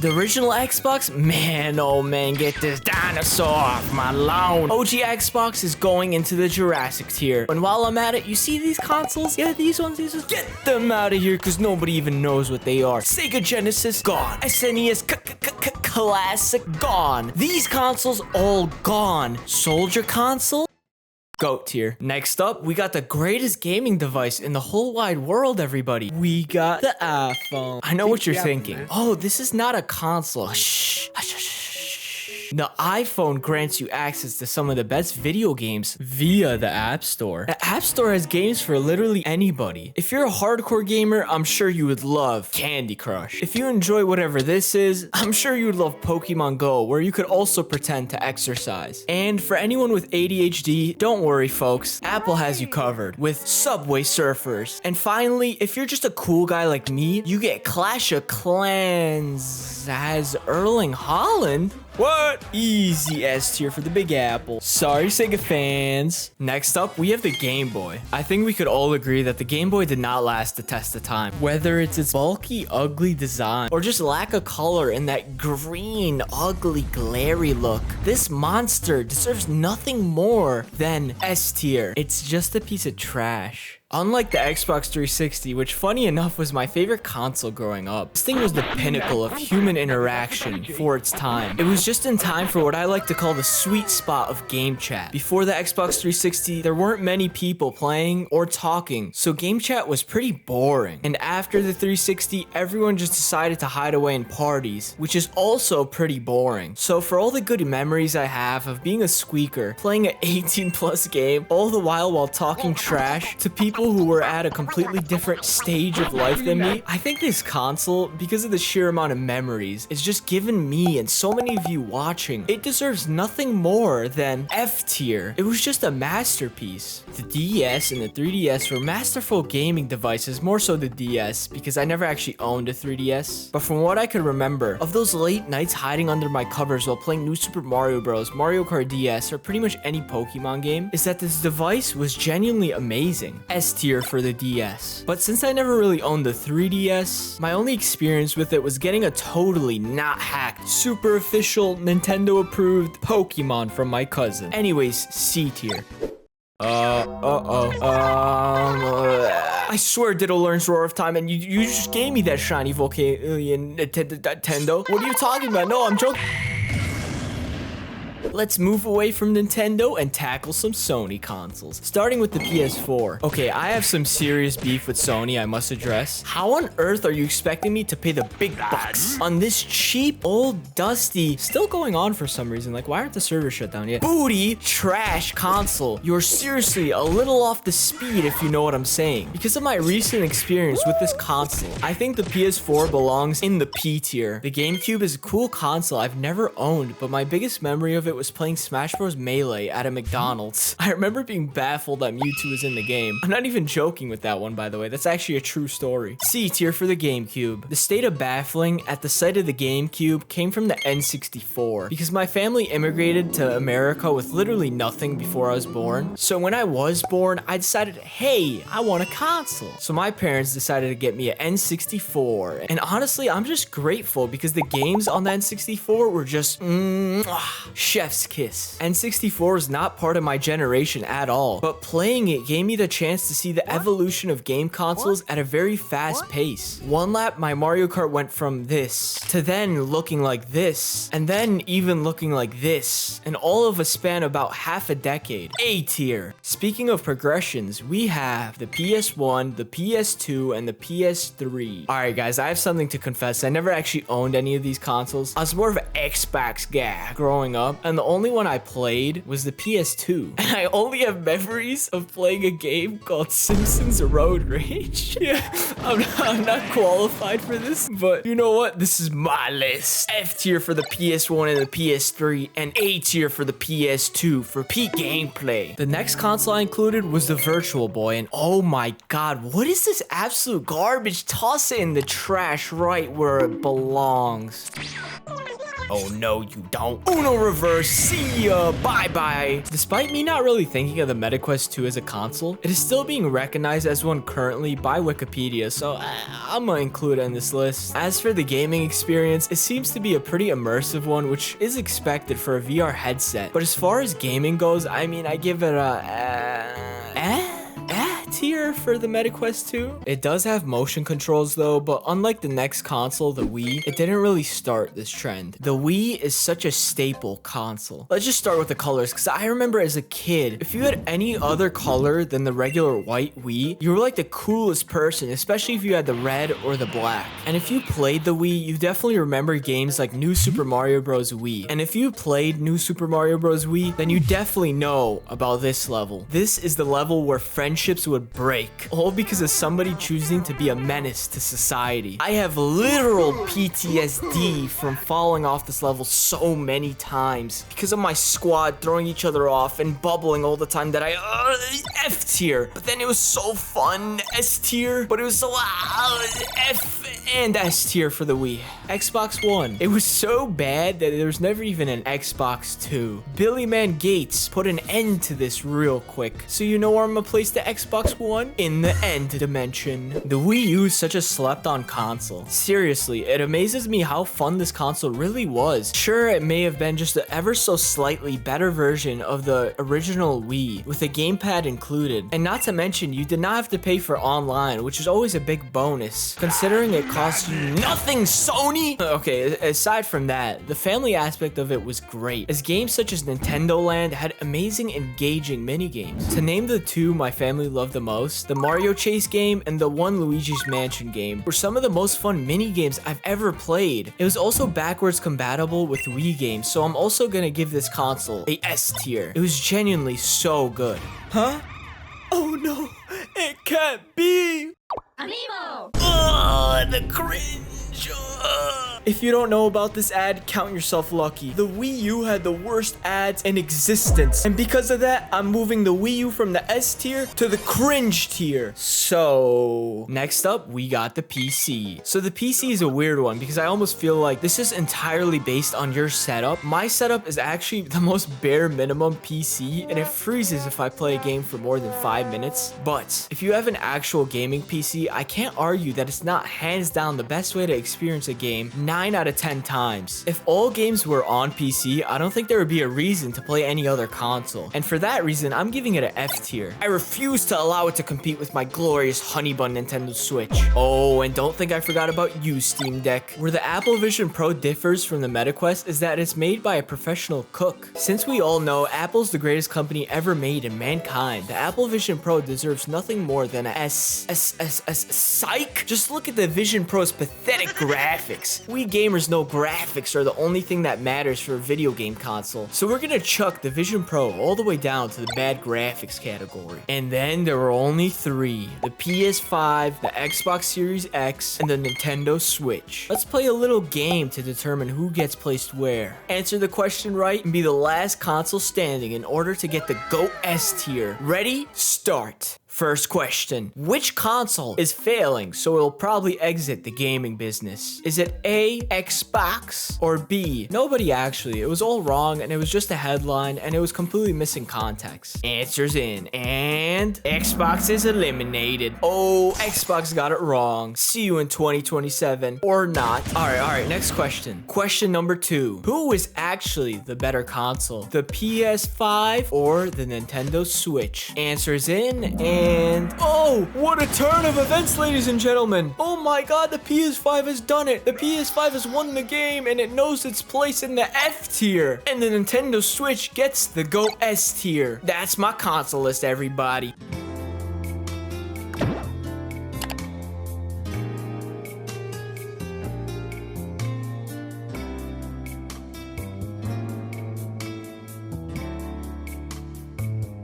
The original Xbox, man, oh man, get this dinosaur off my lawn. OG Xbox is going into the Jurassic tier. And while I'm at it, you see these consoles? Yeah, these ones, get them out of here because nobody even knows what they are. Sega Genesis, gone. SNES, Classic, gone. These consoles, all gone. Soldier console? GOAT tier. Next up, we got the greatest gaming device in the whole wide world, everybody. We got the iPhone. I know what you're thinking. Oh, this is not a console. Shh. Hush, hush, shh. The iPhone grants you access to some of the best video games via the App Store. The App Store has games for literally anybody. If you're a hardcore gamer, I'm sure you would love Candy Crush. If you enjoy whatever this is, I'm sure you would love Pokemon Go, where you could also pretend to exercise. And for anyone with ADHD, don't worry folks, Apple has you covered with Subway Surfers. And finally, if you're just a cool guy like me, you get Clash of Clans as Erling Haaland. What? Easy S tier for the Big Apple. Sorry, Sega fans. Next up, we have the Game Boy. I think we could all agree that the Game Boy did not last the test of time. Whether it's its bulky, ugly design, or just lack of color and that green, ugly, glary look, this monster deserves nothing more than S tier. It's just a piece of trash. Unlike the Xbox 360, which funny enough was my favorite console growing up, this thing was the pinnacle of human interaction for its time. It was just in time for what I like to call the sweet spot of game chat. Before the Xbox 360, there weren't many people playing or talking, so game chat was pretty boring. And after the 360, everyone just decided to hide away in parties, which is also pretty boring. So for all the good memories I have of being a squeaker, playing an 18+ game, all the while talking trash to people who were at a completely different stage of life than me, I think this console, because of the sheer amount of memories it's just given me and so many of you watching, it deserves nothing more than F tier. It was just a masterpiece. The DS and the 3DS were masterful gaming devices, more so the DS, because I never actually owned a 3DS. But from what I could remember, of those late nights hiding under my covers while playing New Super Mario Bros, Mario Kart DS, or pretty much any Pokemon game, is that this device was genuinely amazing. S tier for the DS. But since I never really owned the 3DS, my only experience with it was getting a totally not hacked, super official, Nintendo approved Pokemon from my cousin. Anyways, C tier. I swear Ditto learns Roar of Time and you just gave me that shiny Volcanion Nintendo. What are you talking about? No, I'm joking. Let's move away from Nintendo and tackle some Sony consoles, starting with the PS4. Okay, I have some serious beef with Sony I must address. How on earth are you expecting me to pay the big bucks on this cheap, old, dusty, still going on for some reason, like why aren't the servers shut down yet, booty trash console? You're seriously a little off the speed if you know what I'm saying. Because of my recent experience with this console, I think the PS4 belongs in the P tier. The GameCube is a cool console I've never owned, but my biggest memory of it was playing Smash Bros. Melee at a McDonald's. I remember being baffled that Mewtwo was in the game. I'm not even joking with that one, by the way. That's actually a true story. C tier for the GameCube. The state of baffling at the sight of the GameCube came from the N64, because my family immigrated to America with literally nothing before I was born. So when I was born, I decided, hey, I want a console. So my parents decided to get me an N64. And honestly, I'm just grateful because the games on the N64 were just chef's kiss. N64 is not part of my generation at all, but playing it gave me the chance to see the evolution of game consoles at a very fast pace. One lap, my Mario Kart went from this to then looking like this, and then even looking like this, and all of a span about half a decade. A tier. Speaking of progressions, we have the PS1, the PS2, and the PS3. Alright guys, I have something to confess. I never actually owned any of these consoles. I was more of an Xbox guy growing up, and the only one I played was the PS2. And I only have memories of playing a game called Simpsons Road Rage. Yeah, I'm not qualified for this, but you know what? This is my list. F tier for the PS1 and the PS3, and A tier for the PS2 for peak gameplay. The next console I included was the Virtual Boy, and oh my god, what is this absolute garbage? Toss it in the trash right where it belongs. Oh no, you don't. Uno reverse, see ya, bye-bye. Despite me not really thinking of the MetaQuest 2 as a console, it is still being recognized as one currently by Wikipedia, so I'm gonna include it in this list. As for the gaming experience, it seems to be a pretty immersive one, which is expected for a VR headset. But as far as gaming goes, I mean, I give it a tier for the MetaQuest 2. It does have motion controls though, but unlike the next console, the Wii, it didn't really start this trend. The Wii is such a staple console. Let's just start with the colors, because I remember as a kid, if you had any other color than the regular white Wii, you were like the coolest person, especially if you had the red or the black. And if you played the Wii, you definitely remember games like New Super Mario Bros. Wii. And if you played New Super Mario Bros. Wii, then you definitely know about this level. This is the level where friendships would break, all because of somebody choosing to be a menace to society. I have literal PTSD from falling off this level so many times because of my squad throwing each other off and bubbling all the time that I F tier. But then it was so fun, S tier, but it was so F and S tier for the Wii. Xbox One. It was so bad that there was never even an Xbox 2. Billy Man Gates put an end to this real quick. So you know where I'm gonna place the Xbox One? In the end dimension. The Wii U is such a slept-on console. Seriously, it amazes me how fun this console really was. Sure, it may have been just an ever so slightly better version of the original Wii, with a gamepad included. And not to mention, you did not have to pay for online, which is always a big bonus, considering it cost you nothing, Sony! Okay, aside from that, the family aspect of it was great, as games such as Nintendo Land had amazing, engaging minigames. To name the two my family loved the most, the Mario Chase game and the one Luigi's Mansion game were some of the most fun mini games I've ever played. It was also backwards compatible with Wii games, so I'm also gonna give this console a S tier. It was genuinely so good. Huh? Oh no, it can't be! Amiibo! Ugh, the cringe! If you don't know about this ad, count yourself lucky. The Wii U had the worst ads in existence, and because of that, I'm moving the Wii U from the S tier to the cringe tier. So next up, we got the PC. So the PC is a weird one because I almost feel like this is entirely based on your setup. My setup is actually the most bare minimum PC, and it freezes if I play a game for more than 5 minutes. But if you have an actual gaming PC, I can't argue that it's not hands down the best way to experience a game 9 out of 10 times. If all games were on PC, I don't think there would be a reason to play any other console. And for that reason, I'm giving it an F tier. I refuse to allow it to compete with my glorious honey bun Nintendo Switch. Oh, and don't think I forgot about you, Steam Deck. Where the Apple Vision Pro differs from the MetaQuest is that it's made by a professional cook. Since we all know Apple's the greatest company ever made in mankind, the Apple Vision Pro deserves nothing more than a psych. Just look at the Vision Pro's pathetic graphics. We gamers know graphics are the only thing that matters for a video game console. So we're gonna chuck the Vision Pro all the way down to the bad graphics category. And then there were only 3. The PS5, the Xbox Series X, and the Nintendo Switch. Let's play a little game to determine who gets placed where. Answer the question right and be the last console standing in order to get the GOAT S tier. Ready? Start. First question, which console is failing so it'll probably exit the gaming business? Is it A, Xbox, or B, nobody actually? It was all wrong and it was just a headline and it was completely missing context. Answers in, and Xbox is eliminated. Oh, Xbox got it wrong. See you in 2027, or not. All right, next question. Question number 2, who is actually the better console? The PS5 or the Nintendo Switch? Answers in, and oh, what a turn of events, ladies and gentlemen. Oh my god, the PS5 has done it. The PS5 has won the game and it knows its place in the F tier. And the Nintendo Switch gets the GOAT S tier. That's my console list, everybody.